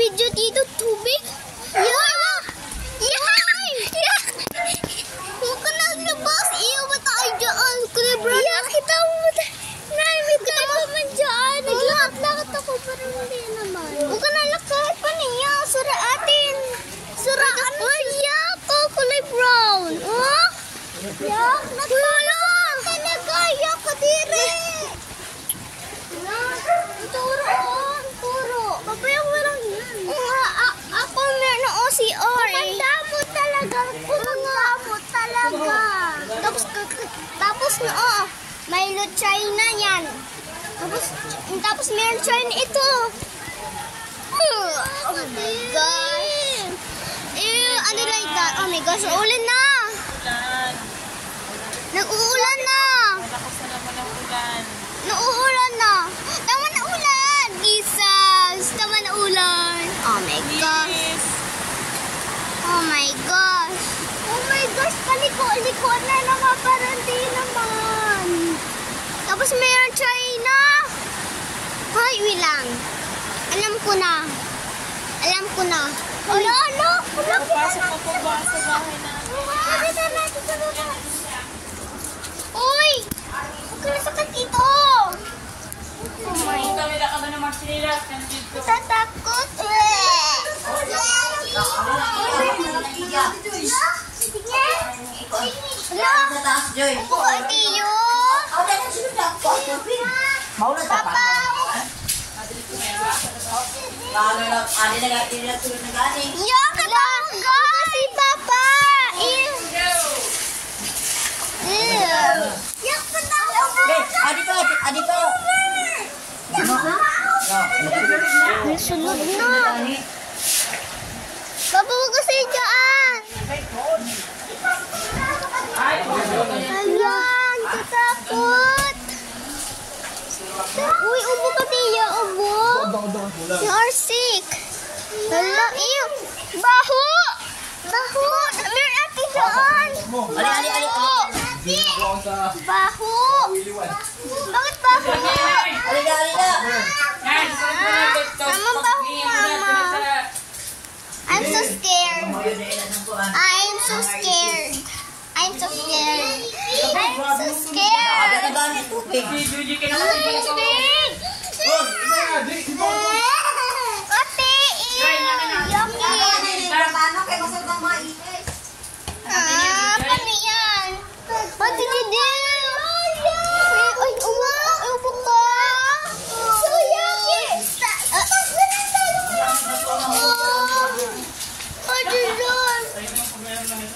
video dito, tubig. Yeah! Yeah! Huwag ka na labas. Iyo ba tayo dyan? Kulay brown. Yeah, kita mo. Naimit ka naman dyan. Naglakad-lakad ako, pero hindi naman. Huwag ka na lakad pa niya. Sura atin. Sura atin. Oh, yeah po. Kulay brown. Oh? Yeah? Nakulong. Kanagaya ka dire. Turo. Papayang walang yan. Ako meron OCR. Kumanda mo talaga. Tapos may China yan. Tapos meron China ito. Oh my gosh. Ano like that? Oh my gosh, ulan na. Nag-uulan na. Malakas na naman ang ulan. Nauulan na. Tama na ulan. Jesus. Tama na ulan. Oh my gosh. Oh my gosh. Oh my gosh. Paliko na naman. Parang di naman. Tapos mayroon China. Hoy, wait lang. Alam ko na. Ano? Pasok na po ba sa bahay na? Uy! Huwag ka na sakit dito. Oh my God. Kami na kami naman sinilas. Nandito. Tatakot. Upo ka, Tiyo. Papa. Yan ka lang. Si Papa. Yak pa tayo. Adito. Sunod na. Papa, huwag ka sa'yo dyan. Ayan, katakot. Uy, ubo ka, Tia. Ubo. You are sick. Hala, ew. Baho. Meron ate dyan. Baho. Bakit baho? Mama, baho, Mama. I'm so scared. Paano yan? Pati didi. Ay, upo ka. So yucky.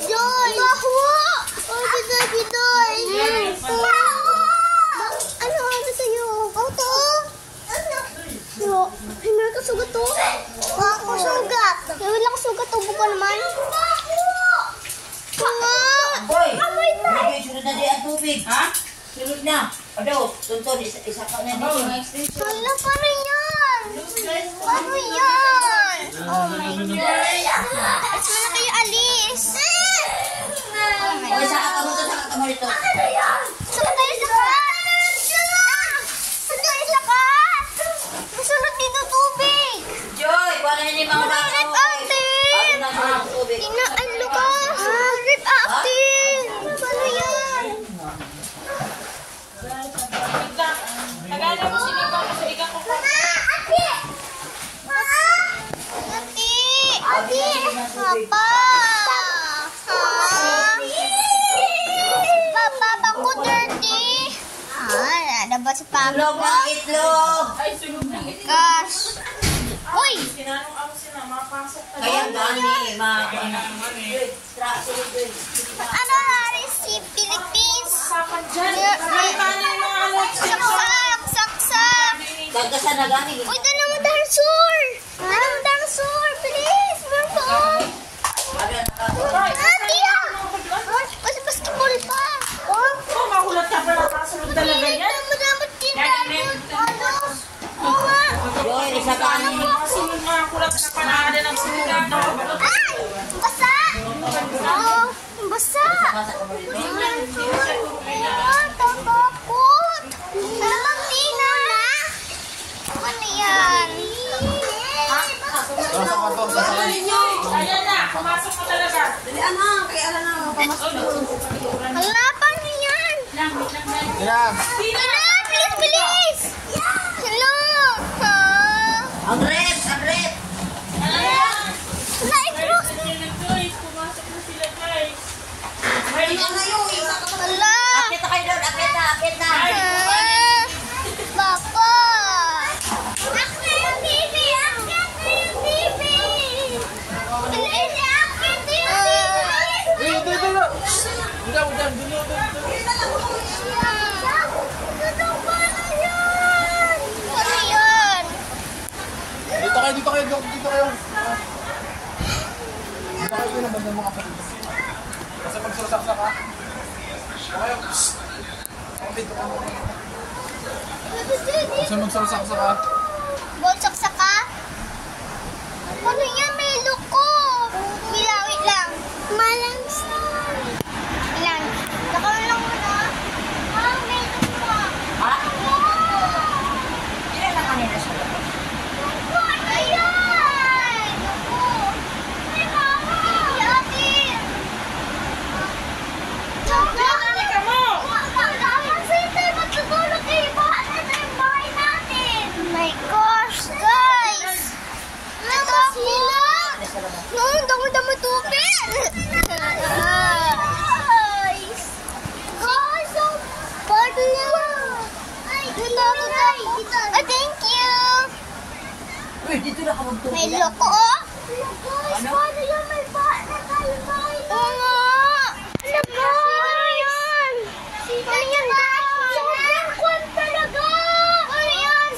Joy. Baho. Bidoy. Ano ang sa'yo? Auto? Ay, meron ka sugat to? Ako sugat. Meron lang sugat. Ubo ka naman. Boy, sunod na di ang tubig. Ha? Sunod na. Ado, tuntun, isa ka na dito. Hala, paano yan? Paano yan? Oh my God. At na kayo alis. Ay, saka ka mo dito. Saka tayo sakat. Saka tayo sakat. Masunod dito tubig. Joy, wala na yung mga bata. Rip acting. Ang lukas. Rip acting. Paano yan? Tagalan mo sinigaw ko sa igang ko. Ate. Papa. Papa, bako dirty. Ada ba si Papa? Itlog ng itlog. Ay, sunog na ito. Gosh. Uy! Sinanong ako sila, mapasok tayo. Kaya gani, Ano hari si Philippines? Sapan dyan. May paano yung mga alat. Saksak. Gagasan na gani. Uy, dala mo dinosaur. Dala mo dinosaur. Please. Meron pa. Tia! Kasi basketball pa. Oh, makulat ka pa nakasunod talaga yan. Dapat kinamot. Joy, isa ka ni. Kasi yung mga kulat na panada ng sinulat. Ay! Basa! Oo, basa. Takot. Talagang Tina na. Ano yan? Hala, paano yan? Lang, wait lang, guys. Yan. Hala, bilis, bilis! Hello! Ha? Ang red, ang red. Hala, i-cross. Guys, pumasok na sila, guys. Hala! Akit na kayo doon, akit na, akit na. Papa! Akit yung TV! Akit na yung TV! Akit yung TV! Dito. Udah. Dito kayo. Dito kayo naman ng mga kapatid. Basta pagsursak-sak ha. Okay. Dito ka. Basta magsursak-sak ha. Bolsak ka? Ano yan? May luko. Wait lang. Malansan. Ilan? Nakaw lang muna. May luko. Ha? Ilan na kanina siya? Luko, ano yan? Luko. Ay, mama. Yati. Halika mo! Matutulog kayo. Bahan na yung bahay natin. Oh my gosh, guys. Ito ako. No, damo-damo tubig. Guys. Guys, so party na. Ay, thank you. Uy, dito na ka magtulog. May loko, oh. Guys, Ano? paano yan? May bahay na tayo bahay na. Oo nga. Ano ba? Ano yan? Ano yan, guys? Sobrang kwan talaga. Ano yan?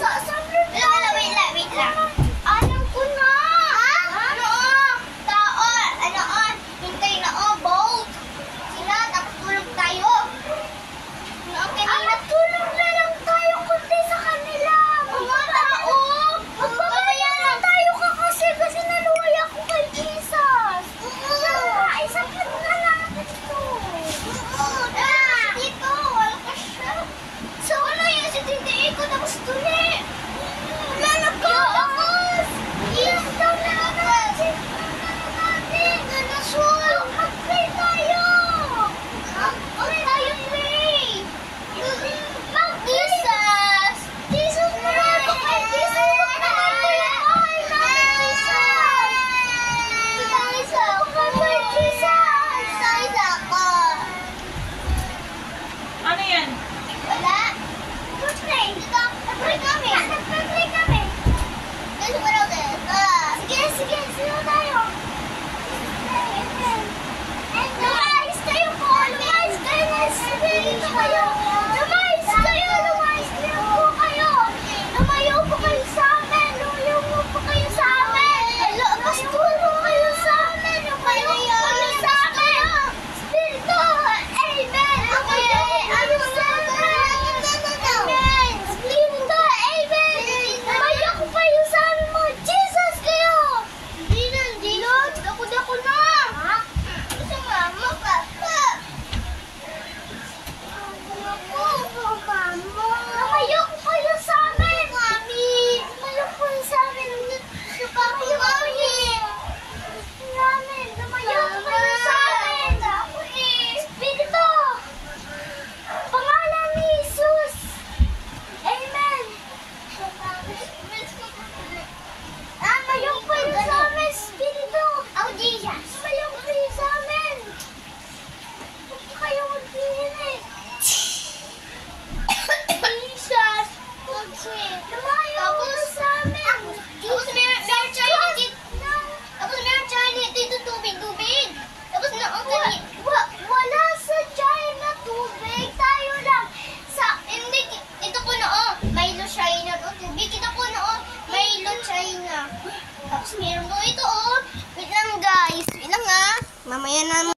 Wait lang. Alam ko na. Ano? Hintay na, boat. Sila, tapos tulog tayo. Okay, tulog na lang tayo kundi sa kanila. Mga tao. Magbabayan lang tayo kasi naluhay ako kay Jesus. Ay, sakit na natin ito. Dito, wala ka siya. So, ano yun? Si Tinday ko tapos tuli. Lalagos! Yes, daw na natin. Mag-pray tayo. Mag-pray tayo, pray. Jesus! Jesus, pray ko kay Jesus. Ano yan? Wala. Pray. Nag-pray kami. Guys, what else is? Sige. Sino tayo? Lumayas kayo po. Lumayas kayo. Lumayas po kayo. Lumayo po kayo sa amin. Pastor po kayo sa amin. Lumayo po kayo sa amin. Spirito. Amen. Ano sa amin? Amen. Spirito. Amen. Lumayo po kayo sa amin mo. Jesus kayo. Hindi na. Dako na. Ha? Gusto mama, papa. Lumayo po kayo sa amin. Mami. Lumayo po sa amin. Lumayo po kayo sa amin. Spirito. Pangalan ni Jesus. Amen. Lumayo po kayo sa amin. Spirito. Ako, Jesus. Lumayo po kayo sa amin. Huwag po kayo mag-iinit. Jesus. Lumayo po sa amin. Tapos meron China dito tubig. Tapos wala sa China tubig. Tayo lang. Hindi, ito po Milo China. Tubig, ito po Milo China. Tapos meron po ito, Wait lang, guys. Wait lang, Mamaya na.